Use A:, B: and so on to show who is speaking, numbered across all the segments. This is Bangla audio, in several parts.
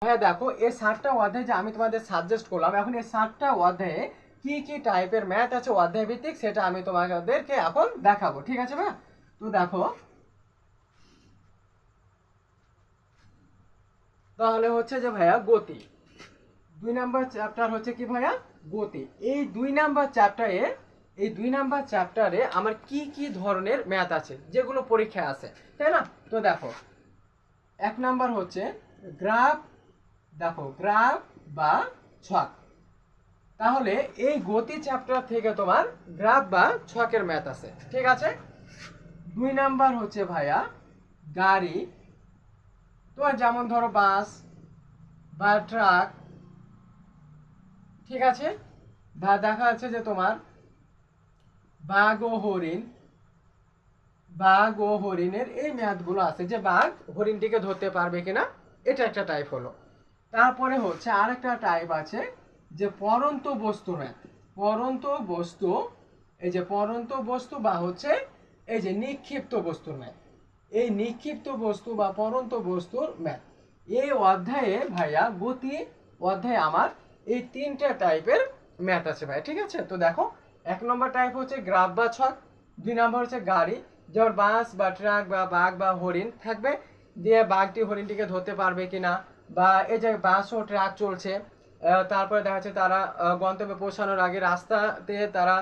A: হ্যাঁ দেখো, এই 7টা অধ্যায় যে আমি তোমাদের সাজেস্ট করলাম, এখন এই 7টা অধ্যায়ে কি কি টাইপের ম্যাথ আছে অধ্যায় ভিত্তিক সেটা আমি তোমাদেরকে এখন দেখাবো। ঠিক আছে ভাই? তো দেখো, তাহলে হচ্ছে যে ভাইয়া গতি, 2 নাম্বার চ্যাপ্টার হচ্ছে কি ভাইয়া? গতি। এই 2 নাম্বার চ্যাপ্টারে আমার কি কি ধরনের ম্যাথ আছে যেগুলো পরীক্ষায় আছে, তাই না? তো দেখো, 1 নাম্বার হচ্ছে গ্রাফ। দেখো, গ্রাফ বা ছক। তাহলে এই গতি চ্যাপ্টার থেকে তোমার গ্রাফ বা ছকের ম্যাথ আছে। ঠিক আছে? 2 নাম্বার হচ্ছে ভাইয়া গাড়ি। তোমার যেমন ধরো বাস বা ট্রাক। ঠিক আছে? বা দেখা যাচ্ছে যে তোমার বাঘ ও হরিণ, বাঘ ও হরিণের এই ম্যাথগুলো আছে, যে বাঘ হরিণটিকে ধরতে পারবে কিনা, এটা একটা টাইপ হলো। তারপরে হচ্ছে আরেকটা টাইপ আছে যে পরন্ত বস্তু ম্যাথ। পরন্ত বস্তু, এই যে পরন্ত বস্তু বা হচ্ছে এই যে নিক্ষিপ্ত বস্তুর ম্যাথ। এই নিক্ষিপ্ত বস্তু বা পরন্ত বস্তুর ম্যাথ, এই অধ্যায়ে ভাইয়া গতি অধ্যায়ে আমার এই 3টে টাইপের ম্যাথ আছে ভাই। ঠিক আছে? তো দেখো, 1 নম্বর টাইপ হচ্ছে গ্রাফ বা ছক। 2 নম্বর হচ্ছে গাড়ি, যেমন বাস বা ট্রাক বা বাঘ বা হরিণ থাকবে, দিয়ে বাঘটি হরিণটিকে ধরতে পারবে কিনা, বা এই যে বাস ও ট্রাক চলছে, তারপরে দেখা যাচ্ছে তারা গন্তব্যে পৌঁছানোর আগে রাস্তাতে তারা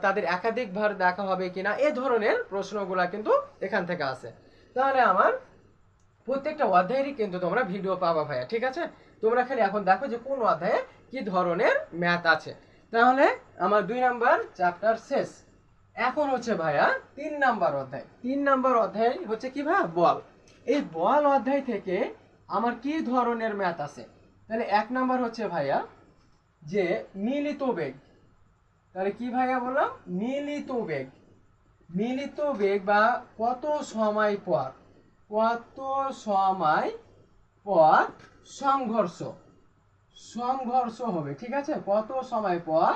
A: তাদের একাধিকবার দেখা হবে কিনা, এই ধরনের প্রশ্নগুলা কিন্তু এখান থেকে আসে। তাহলে আমার প্রত্যেকটা অধ্যায়েরই কিন্তু তোমরা ভিডিও পাবা ভাইয়া। ঠিক আছে? তোমরা খালি এখন দেখো যে কোন অধ্যায়ে কি ধরনের ম্যাথ আছে। তাহলে আমার 2 নাম্বার চ্যাপ্টার শেষ। এখন হচ্ছে ভাইয়া 3 নাম্বার অধ্যায়। 3 নাম্বার অধ্যায় হচ্ছে কি ভাইয়া? বল। এই বল অধ্যায় থেকে আমার কি ধরনের ম্যাথ আছে? তাহলে 1 নাম্বার হচ্ছে ভাইয়া যে মিলিত বেগ। তাহলে কি ভাইয়া বললাম? মিলিত বেগ। মিলিত বেগ বা কত সময় পর, কত সময় পর সংঘর্ষ, সংঘর্ষ হবে। ঠিক আছে? কত সময় পর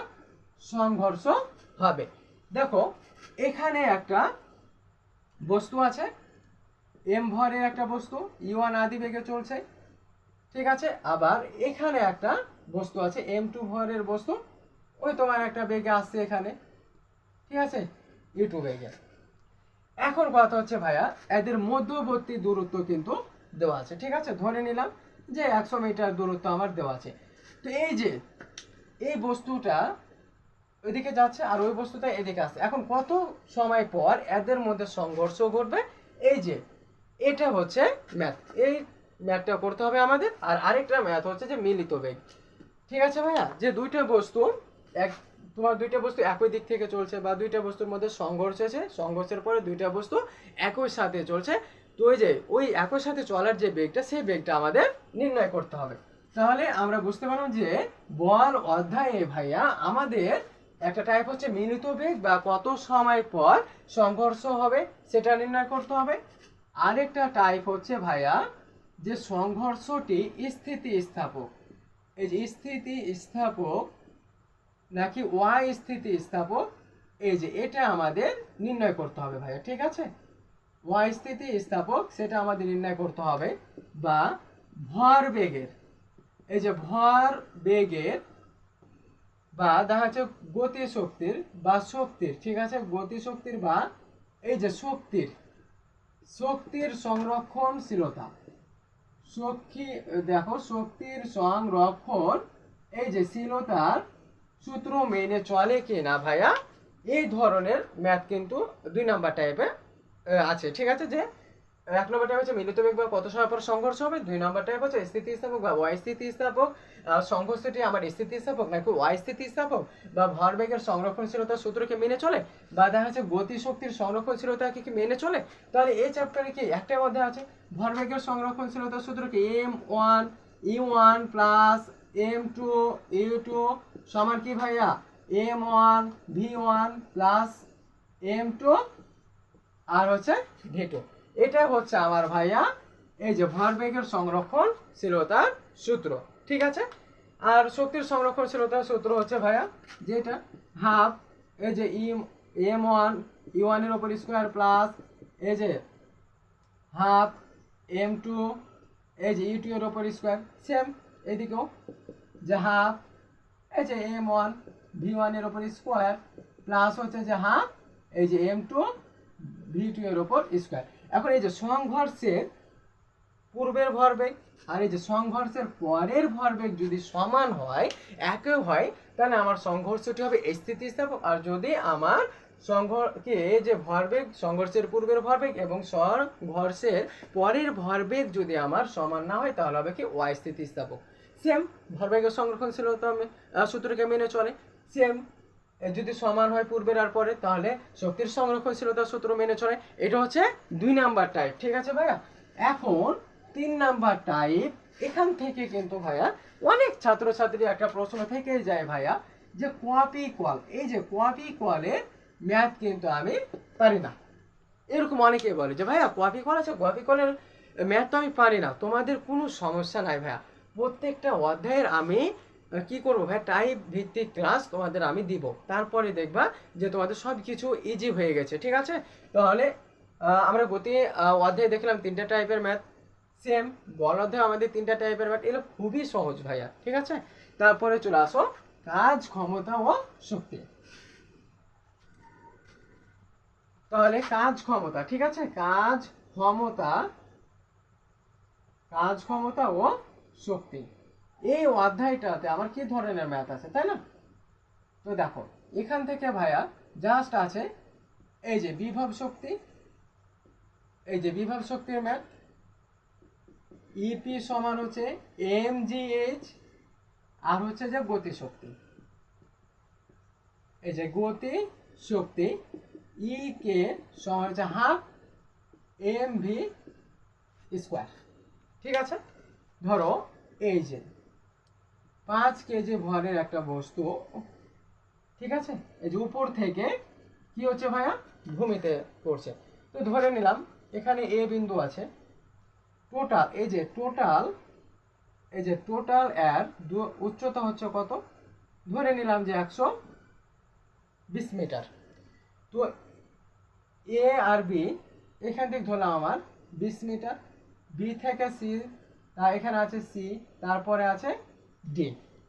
A: সংঘর্ষ হবে। দেখো, এখানে একটা বস্তু আছে, এম ভরের একটা বস্তু, ইউ1 আদি বেগে চলছে। ঠিক আছে? আবার এখানে একটা বস্তু আছে, m2 ভরের বস্তু, ওই তোমার একটা বেগে আসছে এখানে। ঠিক আছে? ইউ2 বেগে। এখন কথা হচ্ছে ভাইয়া, এদের মধ্যবর্তী দূরত্ব কিন্তু দেওয়া আছে। ঠিক আছে? ধরে নিলাম যে 100 মিটার দূরত্ব আমার দেওয়া আছে। তো এই যে এই বস্তুটা ওইদিকে যাচ্ছে আর ওই বস্তুটা এদিকে আসছে, এখন কত সময় পর এদের মধ্যে সংঘর্ষ ঘটবে, এই যে এটা হচ্ছে ম্যাথ। এই ম্যাথটা করতে হবে আমাদের। আর আরেকটা ম্যাথ হচ্ছে যে মিলিত বেগ। ঠিক আছে ভাইয়া? যে দুইটা বস্তু এক, তোমার দুইটা বস্তু একই দিক থেকে চলছে, বা দুইটা বস্তুর মধ্যে সংঘর্ষ আছে, সংঘর্ষের পরে দুইটা বস্তু একই সাথে চলছে, তো ওই যে ওই একই সাথে চলার যে বেগটা, সেই বেগটা আমাদের নির্ণয় করতে হবে। তাহলে আমরা বুঝতে পারলাম যে বল অধ্যায়ে ভাইয়া আমাদের একটা টাইপ হচ্ছে মিলিত বেগ বা কত সময় পর সংঘর্ষ হবে সেটা নির্ণয় করতে হবে। আরেকটা টাইপ হচ্ছে ভাইয়া যে সংঘর্ষটি স্থিতিস্থাপক, এই যে স্থিতিস্থাপক নাকি ওয়াই স্থিতিস্থাপক, এই যে এটা আমাদের নির্ণয় করতে হবে ভাইয়া। ঠিক আছে? ওয়াই স্থিতিস্থাপক সেটা আমাদের নির্ণয় করতে হবে। বা ভর বেগের, এই যে ভর বেগের বা দেখা যাচ্ছে গতি শক্তির বা শক্তির, ঠিক আছে, গতি শক্তির বা এই যে শক্তির, শক্তির সংরক্ষণশীলতা, শক্তি, দেখো শক্তির সংরক্ষণ এই যে শীলতার সূত্র মেনে চলে কিনা ভাইয়া, এই ধরনের ম্যাথ কিন্তু 2 নাম্বার টাইপে আছে। ঠিক আছে? যে 1 নম্বর টাইপ হচ্ছে মিলিত বেগ বা কত সময় পর সংঘর্ষ হবে, 2 নম্বর টাইপ হচ্ছে স্থিতিস্থাপক বা ওয়াই স্থিতিস্থাপক, সংঘর্ষটি আমার স্থিতিস্থাপক নাকি ওয়াই স্থিতিস্থাপক, বা ভরবেগের সংরক্ষণশীলতার সূত্রকে মেনে চলে, বা দেখা যাচ্ছে গতি শক্তির সংরক্ষণশীলতাকে কি মেনে চলে। তাহলে এই চ্যাপ্টারে কি একটার মধ্যে আছে ভরবেগের সংরক্ষণশীলতার সূত্র কি m1 u1 plus m2 u2 সমান কি ভাইয়া m1 v1 প্লাস m2 আর হচ্ছে v2। এটা হচ্ছে আমার ভাইয়া এই যে ভরবেগের সংরক্ষণশীলতার সূত্র। ঠিক আছে? আর শক্তির সংরক্ষণশীলতার সূত্র হচ্ছে ভাইয়া যেটা হাফ এই যে m1 u1 এর উপর স্কয়ার প্লাস এই যে হাফ m2 এই যে ইউ2 এর উপর স্কোয়ার, সেম এদিকেও যে হাফ এই যে m1 v1 এর উপর স্কোয়ার প্লাস হচ্ছে যে হাফ এই যে m2 v2 এর উপর স্কোয়ার। এখন এই যে সংঘর্ষের পূর্বের ভরবেগ আর এই যে সংঘর্ষের পরের ভরবেগ যদি সমান হয়, একই হয়, তাহলে আমার সংঘর্ষটি হবে স্থিতিস্থাপক। আর যদি আমার যে ভরবেগ সংঘর্ষের পূর্বের ভরবেগ এবং সংঘর্ষের পরের ভরবেগ যদি আমার সমান না হয়, তাহলে হবে কি অস্থিতিস্থাপক। সেম ভরবেগের সংরক্ষণশীলতা সূত্রকে মেনে চলে। সেম যদি সমান হয় পূর্বের আর পরে, তাহলে শক্তির সংরক্ষণশীলতার সূত্র মেনে চলে। এটা হচ্ছে 2 নাম্বার টাইপ, ঠিক আছে ভাইয়া। এখন 3 নাম্বার টাইপ, এখান থেকে কিন্তু ভাইয়া অনেক ছাত্রছাত্রী একটা প্রশ্ন থেকেই যায় ভাইয়া, যে কপি কল, এই যে কপি কলের ম্যাথ কিন্তু আমি পারি না। এরকম অনেকেই বলে যে ভাইয়া কপি কল আছে, কপি কলের ম্যাথ তো আমি পারি না। তোমাদের কোনো সমস্যা নাই ভাইয়া, প্রত্যেকটা অধ্যায়ের আমি কি করবো ভাই, টাইপ ভিত্তিক ক্লাস তোমাদের আমি দিব, তারপরে দেখবা যে তোমাদের সব কিছু ইজি হয়ে গেছে, ঠিক আছে। তাহলে আমরা গতি অধ্যায়ে দেখলাম 3টা টাইপের ম্যাথ, সেম বল অধ্যায়ে আমাদের 3টা টাইপের ম্যাথ, এগুলো খুবই সহজ ভাইয়া, ঠিক আছে। তারপরে চলে আসো কাজ, ক্ষমতা ও শক্তি। তাহলে কাজ ক্ষমতা, ঠিক আছে, কাজ ক্ষমতা ও শক্তি, এই অধ্যায়টাতে আমার কি ধরনের ম্যাথ আছে, তাই না? তো দেখো এখান থেকে ভাইয়া জাস্ট আছে এই যে বিভব শক্তি, এই যে বিভব শক্তির ম্যাথ, ইপি সমান হচ্ছে mgh, আর হচ্ছে যে গতি শক্তি, এই যে গতি শক্তি ই কে সমান হচ্ছে হাফ mv স্কোয়ার, ঠিক আছে। ধরো এই যে 5 কেজি ভরের একটা বস্তু, ঠিক আছে, এই যে উপর থেকে কি হচ্ছে ভাইয়া, ভূমিতে পড়ছে। তো ধরে নিলাম এখানে এ বিন্দু আছে, টোটাল এই যে টোটাল এর উচ্চতা হচ্ছে কত, ধরে নিলাম যে 120 মিটার। তো এ আর বি এখান থেকে ধরলাম আমার 20 মিটার, বি থেকে সি, এখানে আছে সি, তারপরে আছে ডি,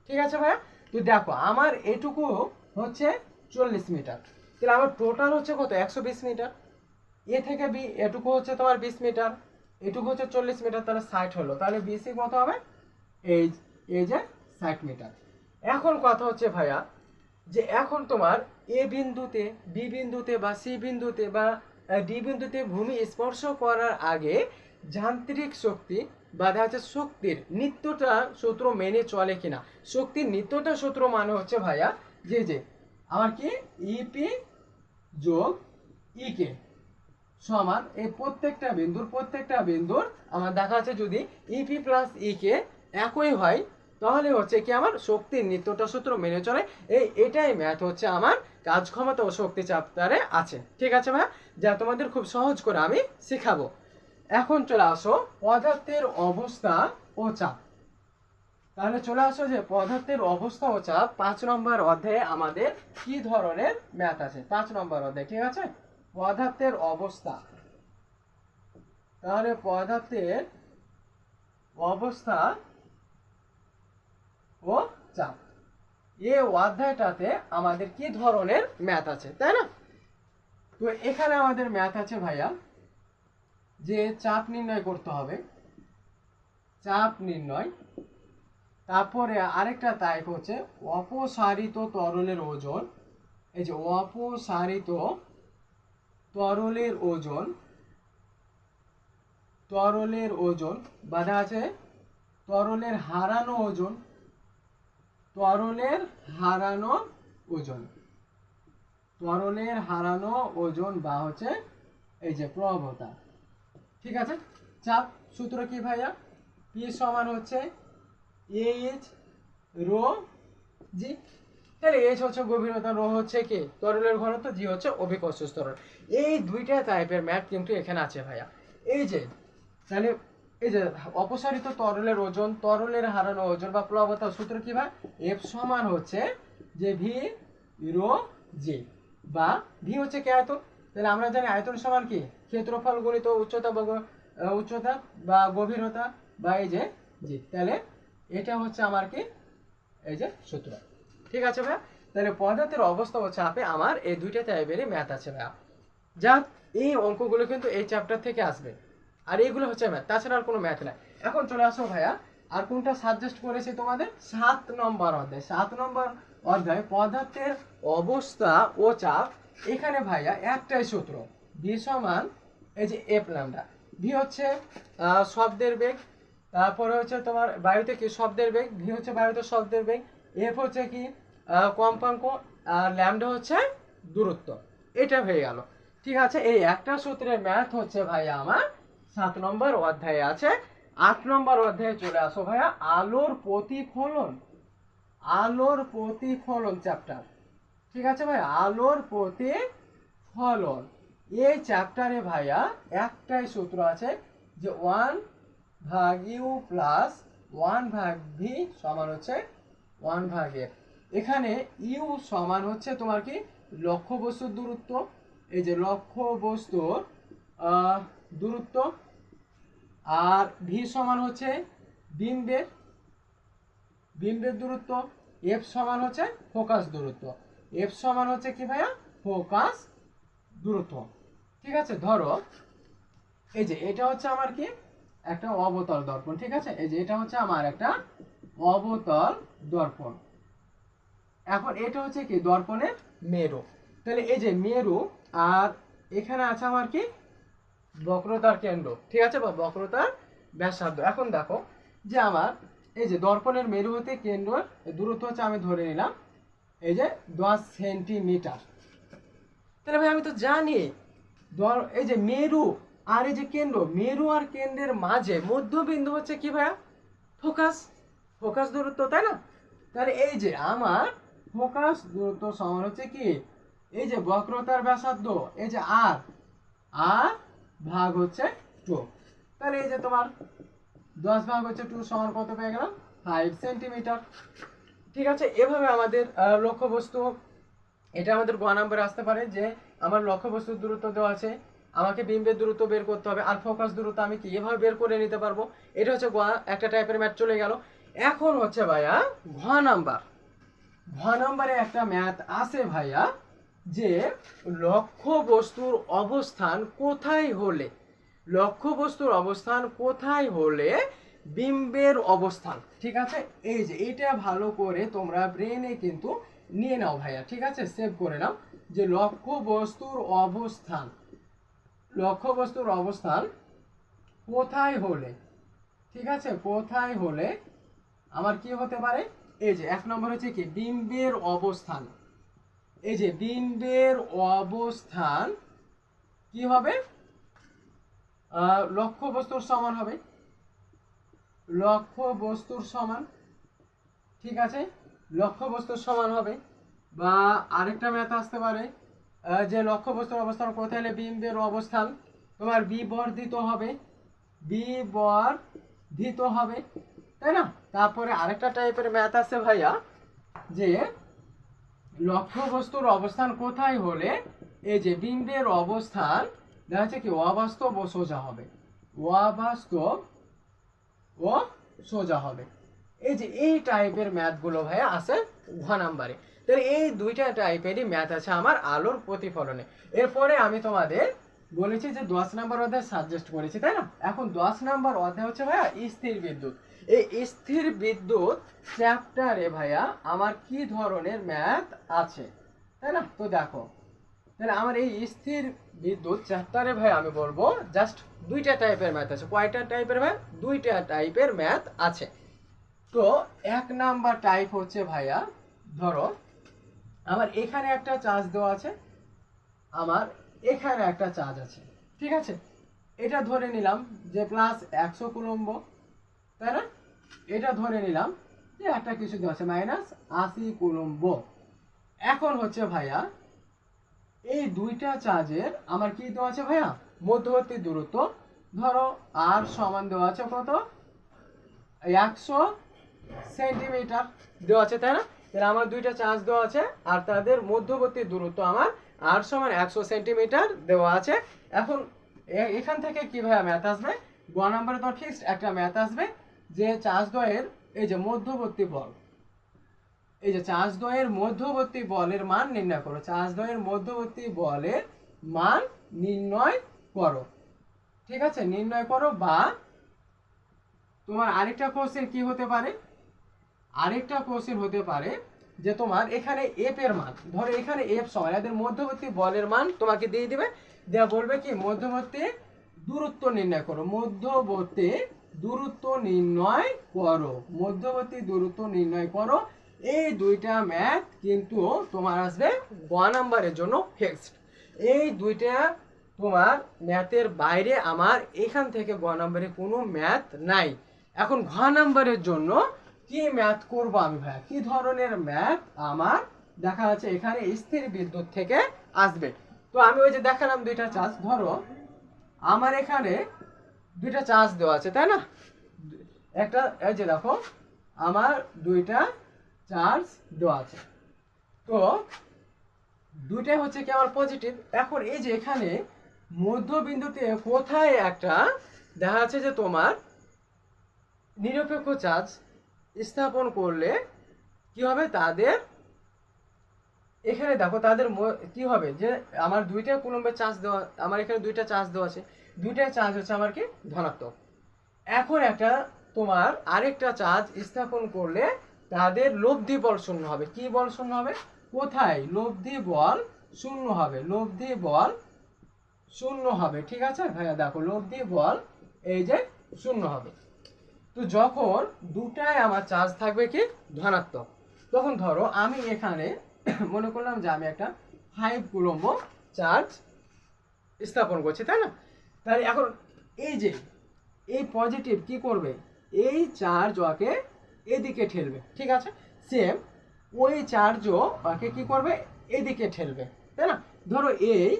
A: ঠিক আছে ভাইয়া। তো দেখো আমার এটুকু হচ্ছে 40 মিটার, তাহলে আমার টোটাল হচ্ছে কত, 120 মিটার। এ থেকে বি এটুকু হচ্ছে তোমার 20 মিটার, এটুকু হচ্ছে 40 মিটার, তাহলে 60 হলো, তাহলে বিসি কত হবে, এই এই যে 60 মিটার। এখন কথা হচ্ছে ভাইয়া, যে এখন তোমার এ বিন্দুতে, বি বিন্দুতে বা সি বিন্দুতে বা ডি বিন্দুতে ভূমি স্পর্শ করার আগে যান্ত্রিক শক্তি বা দেখা যাচ্ছে শক্তির নিত্যতা সূত্র মেনে চলে কিনা। শক্তির নিত্যতা সূত্র মানে হচ্ছে ভাইয়া যে আমার কি ইপি যোগ ইকে সমান এই প্রত্যেকটা বিন্দুর আমার দেখা যাচ্ছে যদি ইপি প্লাস ইকে একই হয়, তাহলে হচ্ছে কি আমার শক্তির নিত্যতা সূত্র মেনে চলে। এটাই ম্যাথ হচ্ছে আমার কাজ ক্ষমতা ও শক্তি চ্যাপ্টারে আছে, ঠিক আছে ভাই, যা তোমাদের খুব সহজ করে আমি শেখাবো। এখন চলে আসো পদার্থের অবস্থা ও চাপ। তাহলে চলে আসো যে পদার্থের অবস্থা ও চাপ 5 নম্বর অধ্যায়ে আমাদের কি ধরনের ম্যাথ আছে। 5 নম্বর অধ্যায়, ঠিক আছে, পদার্থের অবস্থা। তাহলে পদার্থের অবস্থা ও চাপ, এই অধ্যায়টাতে আমাদের কি ধরনের ম্যাথ আছে, তাই না? তো এখানে আমাদের ম্যাথ আছে ভাইয়া যে চাপ নির্ণয় করতে হবে, চাপ নির্ণয়। তারপরে আরেকটা টাইপ হচ্ছে অপসারিত তরলের ওজন, এই যে অপসারিত তরলের ওজন বাধা আছে তরলের হারানো ওজন বা হচ্ছে এই যে প্রবণতা, ঠিক আছে। চাপ সূত্র কি ভাইয়া, পি সমান হচ্ছে এইচ রো জি, তাহলে এইচ হচ্ছে গভীরতা, রো হচ্ছে কি তরলের ঘনত্ব, জি হচ্ছে অভিকর্ষ ত্বরণ। এই দুইটা টাইপের ম্যাথ কিন্তু এখানে আছে ভাইয়া। এই যে তাহলে এই যে অপসারিত তরলের ওজন, তরলের হারানো ওজন বা প্লবতা সূত্র কি ভাই, এফ সমান হচ্ছে যে ভি রো জি, বা ভি হচ্ছে কি আয়তন, তাহলে আমরা জানি আয়তন সমান কি ক্ষেত্রফল গুণিত উচ্চতা বা গভীরতা বা এই যে জি, তাহলে এটা হচ্ছে আমার কি এই যে সূত্র। ঠিক আছে ভাইয়া, তাহলে পদার্থের অবস্থা ও চাপে আমার এই দুইটা টাইপেরই ম্যাথ আছে ভাইয়া। যা এই অঙ্কগুলো কিন্তু এই চ্যাপ্টার থেকে আসবে, আর এইগুলো হচ্ছে ম্যাথ, তাছাড়া আর কোনো ম্যাথ নাই। এখন চলে আসো ভাইয়া, আর কোনটা সাজেস্ট করেছি তোমাদের? 7 নম্বর অধ্যায়। 7 নম্বর অধ্যায় পদার্থের অবস্থা ও চাপ। এখানে ভাইয়া একটাই সূত্র, ভি সমান এই যে এফ ল্যামডা। ভি হচ্ছে শব্দের বেগ, তারপরে হচ্ছে তোমার বায়ুতে কি শব্দের বেগ, ভি হচ্ছে বায়ুতে শব্দের বেগ, এফ হচ্ছে কি কম্পাঙ্ক, আর ল্যামডা হচ্ছে দূরত্ব। এটা হয়ে গেল। ঠিক আছে, এই একটা সূত্রের ম্যাথ হচ্ছে ভাইয়া আমার 7 নম্বর অধ্যায়ে আছে। 8 নম্বর অধ্যায়ে চলে আসো ভাইয়া, আলোর প্রতিফলন। আলোর প্রতিফলন চ্যাপ্টার। ঠিক আছে ভাই, আলোর প্রতিফলন এই চ্যাপ্টারে ভাইয়া একটাই সূত্র আছে, যে 1 ভাগ ইউ প্লাস 1 ভাগ ভি সমান হচ্ছে 1 ভাগ এফ। এখানে ইউ সমান হচ্ছে তোমার কি লক্ষ্যবস্তুর দূরত্ব, এই যে লক্ষ্যবস্তুর দূরত্ব, আর ভি সমান হচ্ছে বিম্বের বিম্বের দূরত্ব, এফ সমান হচ্ছে ফোকাস দূরত্ব। এফ সমান হচ্ছে কি ভাইয়া? ফোকাস দূরত্ব। ঠিক আছে, ধরো এই যে এটা হচ্ছে আমার কি একটা অবতল দর্পণ। ঠিক আছে, এই যে এটা হচ্ছে আমার একটা অবতল দর্পণ। এখন এটা হচ্ছে কি দর্পণের মেরু। তাহলে এই যে মেরু, আর এখানে আছে আমার কি বক্রতার কেন্দ্র। ঠিক আছে, বা বক্রতার ব্যাসার্ধ। এখন দেখো যে আমার এই যে দর্পণের মেরু হতে কেন্দ্রের দূরত্ব হচ্ছে, আমি ধরে নিলাম এই যে 10 সেন্টিমিটার। তাহলে ভাই আমি তো জানি এই যে মেরু আর এই যে কেন্দ্র, মেরু আর কেন্দ্রের মাঝে মধ্যবিন্দু হচ্ছে কি ভাইয়া? ফোকাস। ফোকাস দূরত্ব, তাই না? তাহলে এই যে আমার ফোকাস দূরত্ব সমান হচ্ছে কি এই যে বক্রতার ব্যাসার্ধ, এই যে আর আর ভাগ হচ্ছে 2। তাহলে এই যে তোমার 10 ভাগ হচ্ছে 2 সমান কত পেয়ে গেলাম? 5 সেন্টিমিটার। ঠিক আছে, এভাবে আমাদের লক্ষ্যবস্তু, এটা আমাদের গ নম্বরে আসতে পারে যে আমার লক্ষ্যবস্তুর দূরত্ব দেওয়া আছে, আমাকে বিম্বের দূরত্ব বের করতে হবে, আর ফোকাস দূরত্ব আমি কি এভাবে বের করে নিতে পারবো। এটা হচ্ছে গ, একটা টাইপের ম্যাথ চলে গেল। এখন হচ্ছে ভাইয়া ঘ নাম্বার। ঘ নাম্বারে একটা ম্যাথ আছে ভাইয়া, যে লক্ষ্যবস্তুর অবস্থান কোথায় হলে, লক্ষ্যবস্তুর অবস্থান কোথায় হলে বিম্বের অবস্থান। ঠিক আছে, এই যে এটা ভালো করে তোমরা ব্রেনে কিন্তু নিয়ে নাও ভাইয়া। ঠিক আছে, সেভ করে নাও যে লক্ষ্যবস্তুর অবস্থান, লক্ষ্যবস্তুর অবস্থান কোথায় হলে, ঠিক আছে, কোথায় হলে আমার কি হতে পারে? এই যে 1 নম্বর হচ্ছে কি বিম্বের অবস্থান। এই যে বিম্বের অবস্থান কি হবে? লক্ষ্যবস্তুর সমান হবে, লক্ষ্যবস্তুর সমান। ঠিক আছে, লক্ষ্যবস্তুর সমান হবে। বা আরেকটা ম্যাথ আসতে পারে যে লক্ষ্যবস্তুর অবস্থান কোথায় হলে বিম্বের অবস্থান তোমার বিবর্ধিত হবে, বিবর্ধিত হবে, তাই না? তারপরে আরেকটা টাইপের ম্যাথ আছে ভাইয়া, যে লক্ষ্যবস্তুর অবস্থান কোথায় হলে এই যে বিম্বের অবস্থান দেখা যাচ্ছে কি অবাস্তব ও সোজা হবে, অবাস্তব ও সোজা হবে। এই যে এই টাইপের ম্যাথগুলো ভাইয়া আছে ঘ নাম্বারে। তাহলে এই দুইটা টাইপেরই ম্যাথ আছে আমার আলোর প্রতিফলনে। এরপরে আমি তোমাদের বলেছি যে 10 নম্বর অধ্যায় সাজেস্ট করেছি, তাই না? এখন 10 নম্বর অধ্যায় হচ্ছে ভাইয়া স্থির বিদ্যুৎ। এই স্থির বিদ্যুৎ চ্যাপ্টারে ভাইয়া আমার কি ধরনের ম্যাথ আছে, তাই না? তো দেখো, তাহলে আমার এই স্থির বিদ্যুৎ চ্যাপ্টারে ভাই আমি বলবো জাস্ট দুইটা টাইপের ম্যাথ আছে। কয়টা টাইপের ম্যাথ? দুইটা টাইপের ম্যাথ আছে। তো 1 নাম্বার টাইপ হচ্ছে ভাইয়া, ধরো আমার এখানে একটা চার্জ দেওয়া আছে, আমার এখানে একটা চার্জ আছে। ঠিক আছে, এটা ধরে নিলাম যে প্লাস 100 কুলম্ব, তাই না? এটা ধরে নিলাম যে একটা কিছু দেওয়া আছে মাইনাস 80 কুলম্ব। এখন হচ্ছে ভাইয়া এই দুইটা চার্জের আমার কি দেওয়া আছে ভাইয়া? মধ্যবর্তী দূরত্ব। ধরো আর সমান দেওয়া আছে কত? 100 সেন্টিমিটার দেওয়া আছে, তাই না? তাহলে আমার দুইটা চার্জ দেওয়া আছে, আর তাদের মধ্যবর্তী দূরত্ব আমার আর সমান 100 সেন্টিমিটার দেওয়া আছে। এখন এখান থেকে কি ভাইয়া ম্যাথ আসবে? গ নম্বরে তোমার ফিক্সড একটা ম্যাথ আসবে যে চার্জদ্বয়ের এই যে মধ্যবর্তী বল, এই যে চার্জদ্বয়ের মধ্যবর্তী বলের মান নির্ণয় করো, চার্জদ্বয়ের মধ্যবর্তী বলের মান নির্ণয় করো। ঠিক আছে, নির্ণয় করো। বা তোমার আরেকটা কোশ্চেন কি হতে পারে, আরেকটা কোশ্চেন হতে পারে যে তোমার এখানে এফ এর মান, ধরো এখানে এফ সমান এদের মধ্যবর্তী বলের মান তোমাকে দিয়ে দিবে, দেওয়া বলবে কি মধ্যবর্তী দূরত্ব নির্ণয় করো, মধ্যবর্তী দূরত্ব নির্ণয় করো, মধ্যবর্তী দূরত্ব নির্ণয় করো। এই দুইটা ম্যাথ কিন্তু তোমার আসবে গ নাম্বারের জন্য ফিক্সড। এই দুইটা তোমার ম্যাথের বাইরে আমার এখান থেকে গ নাম্বারে কোনো ম্যাথ নাই। এখন ঘ নাম্বারের জন্য কি ম্যাথ করব আমি ভাইয়া, কি ধরনের ম্যাথ আমার দেখা যাচ্ছে এখানে স্থির বিদ্যুৎ থেকে আসবে। তো আমি ওই যে দেখালাম দুইটা চার্জ, ধরো আমার এখানে দুইটা চার্জ দেওয়া আছে তাই না, একটা এই যে দেখো আমার দুইটা চার্জ দেওয়া আছে, তো দুইটাই হচ্ছে কি আমার পজিটিভ। এখন এই যে এখানে মধ্যবিন্দুতে কোথায় একটা দেখা যাচ্ছে যে তোমার নিরপেক্ষ চার্জ স্থাপন করলে কি হবে, তাদের এখানে দেখো তাদের কি হবে যে আমার দুইটা কুলম্বের চার্জ দেওয়া, আমার এখানে দুইটা চার্জ দেওয়া আছে, দুইটা চার্জ হচ্ছে আমার কি ধনাত্মক। এখন একটা তোমার আরেকটা চার্জ স্থাপন করলে তাদের লব্ধি বল শূন্য হবে। কি বল শূন্য হবে, কোথায় লব্ধি বল শূন্য হবে, লব্ধি বল শূন্য হবে। ঠিক আছে ভাইয়া, দেখো লব্ধি বল এই যে শূন্য হবে। তো যখন দুটায় আমার চার্জ থাকবে কি ধনাত্মক, তখন ধরো আমি এখানে মনে করলাম যে আমি একটা 5 কুলম্ব চার্জ স্থাপন করছি তাই না, তাহলে এখন এই যে এই পজিটিভ কি করবে, এই চার্জ ওকে এদিকে ঠেলবে। ঠিক আছে, সেম ওই চার্জও ওকে কি করবে এদিকে ঠেলবে তাই না। ধরো এই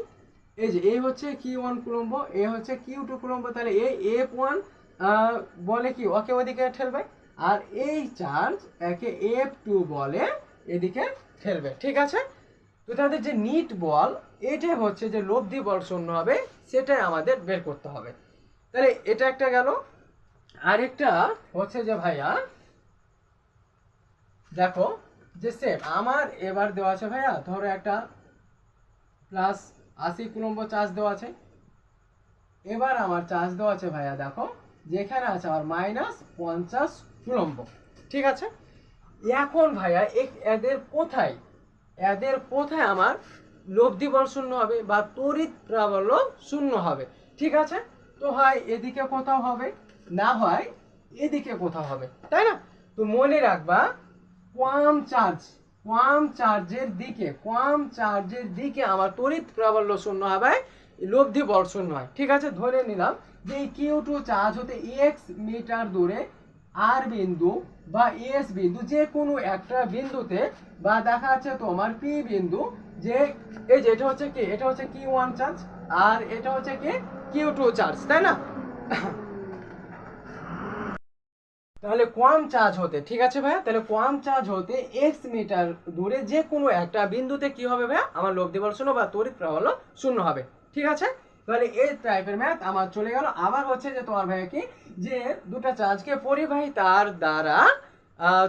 A: এই যে এই হচ্ছে Q1 কুলম্ব, এ হচ্ছে Q2 কুলম্ব, তাহলে এই F1 বলে কি ওকে ওদিকে ঠেলবে, আর এই চার্জ একে F2 বলে এদিকে ঠেলবে। ঠিক আছে, তো তাদের যে নিট বল এটা হচ্ছে যে লব্ধি বল শূন্য হবে, সেটাই আমাদের বের করতে হবে। তাহলে এটা একটা গেল। আরেকটা হচ্ছে যে ভাইয়া দেখো যে সেম আমার এবার দেওয়া আছে ভাইয়া, ধরো একটা +80 কুলম্ব চার্জ দেওয়া আছে, এবার আমার চার্জ দেওয়া আছে ভাইয়া দেখো যেখানে আছে আমার -50 কুলম্ব। ঠিক আছে, এখন ভাইয়া এদের কোথায়, এদের কোথায় আমার লব্ধি বল শূন্য হবে বা তড়িৎ প্রাবল্য শূন্য হবে। ঠিক আছে, তো হয় এদিকে কোথাও হবে, না হয় এদিকে কোথাও হবে তাই না। তো মনে রাখবা কম চার্জের দিকে, কম চার্জের দিকে আমার তড়িৎ প্রাবল্য শূন্য হবে, লব্ধি বল শূন্য হয়। ঠিক আছে, ধরে নিলাম যে এই Q2 চার্জ হতে x মিটার দূরে আর বিন্দু বা এস বিন্দু যে কোনো একটা বিন্দুতে, বা দেখা যাচ্ছে তোমার পি বিন্দু, যে এই যে এটা হচ্ছে কি, এটা হচ্ছে Q1 চার্জ আর এটা হচ্ছে কি Q2 চার্জ তাই না। তাহলে কম চার্জ হতে, ঠিক আছে ভাইয়া, তাহলে কম চার্জ হতে x মিটার দূরে যে কোনো একটা বিন্দুতে কি হবে ভাইয়া, আমার লব্ধি বল শূন্য বা তড়িৎ প্রাবল্য শূন্য হবে। ঠিক আছে, তাহলে এই টাইপের ম্যাথ আমার চলে গেল। আবার হচ্ছে যে তোমার ভাইয়া কি যে দুটা চার্জকে পরিবাহী তার দ্বারা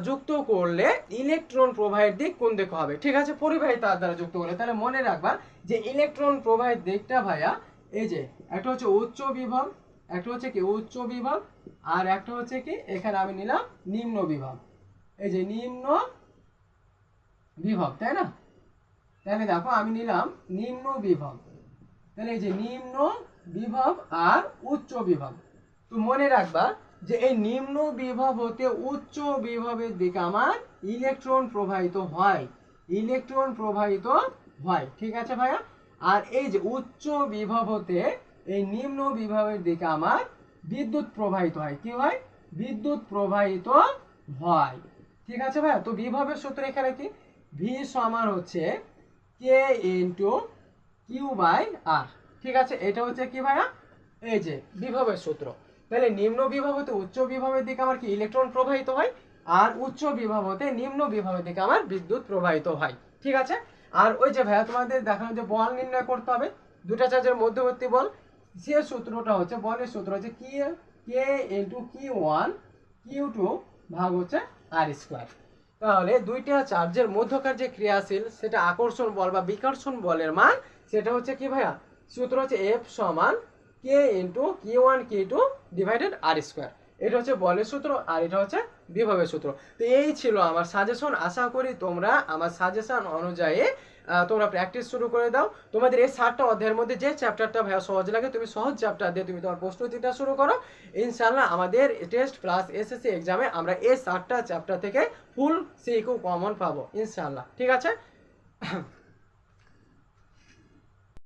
A: যুক্ত করলে ইলেকট্রন প্রবাহের দিক কোন দিকে হবে। ঠিক আছে, পরিবাহী তার দ্বারা যুক্ত করলে, তাহলে মনে রাখবা যে ইলেকট্রন প্রবাহের দিকটা ভাইয়া এই যে একটা হচ্ছে উচ্চ বিভব, একটা হচ্ছে কি উচ্চ বিভব, আর একটা হচ্ছে কি এখানে আমি নিলাম নিম্ন বিভব, এই যে নিম্ন বিভব তাই না। তাহলে দেখো আমি নিলাম নিম্ন বিভব, তাহলে এই যে নিম্ন বিভব আর উচ্চ বিভব। তো মনে রাখবা যে এই নিম্ন বিভব হতে উচ্চ বিভবের দিকে আমার ইলেকট্রন প্রবাহিত হয়, ইলেকট্রন প্রবাহিত হয়। ঠিক আছে ভাইয়া, আর এই যে উচ্চ বিভব হতে এই নিম্ন বিভবের দিকে আমার বিদ্যুৎ প্রবাহিত হয়। কি হয়, বিদ্যুৎ প্রবাহিত হয়। ঠিক আছে ভাইয়া, তো বিভবের সূত্র এখানে কি, ভি সমান হচ্ছে কে ইন্টু কিউ বাই আর। ঠিক আছে, এটা হচ্ছে কি ভাইয়া এই যে বিভবের সূত্র। তাহলে নিম্ন বিভব হতে উচ্চ বিভবের দিকে আমার কি ইলেকট্রন প্রবাহিত হয়, আর উচ্চ বিভব হতে নিম্ন বিভবের দিকে আমার বিদ্যুৎ প্রবাহিত হয়। ঠিক আছে, আর ওই যে ভাইয়া তোমাদের দেখানো যে বল নির্ণয় করতে হবে দুটা চার্জের মধ্যবর্তী বল, সে সূত্রটা হচ্ছে বলের সূত্র হচ্ছে কি কে ইন্টু Q1 Q2 ভাগ হচ্ছে আর স্কোয়ার। তাহলে দুইটা চার্জের মধ্যকার যে ক্রিয়াশীল সেটা আকর্ষণ বল বা বিকর্ষণ বলের মান সেটা হচ্ছে কি ভাইয়া, সূত্র হচ্ছে F সমান কে ইন্টু Q1 Q2 ডিভাইডেড আর স্কোয়ার। এটা হচ্ছে বলের সূত্র আর এটা হচ্ছে বিভবের সূত্র। তো এই ছিল আমার সাজেশন। আশা করি তোমরা আমার সাজেশন অনুযায়ী তোমরা প্র্যাকটিস শুরু করে দাও। তোমাদের এই 7টা অধ্যায়ের মধ্যে যে চ্যাপ্টারটা ভাইয়া সহজ লাগে তুমি সহজ চ্যাপ্টার দিয়ে তুমি তোমার প্রস্তুতিটা শুরু করো। ইনশাআল্লাহ আমাদের টেস্ট প্লাস এসএসসি এক্সামে আমরা এই 7টা চ্যাপ্টার থেকে ফুল সিকিউ কমন পাবো ইনশাআল্লাহ। ঠিক আছে।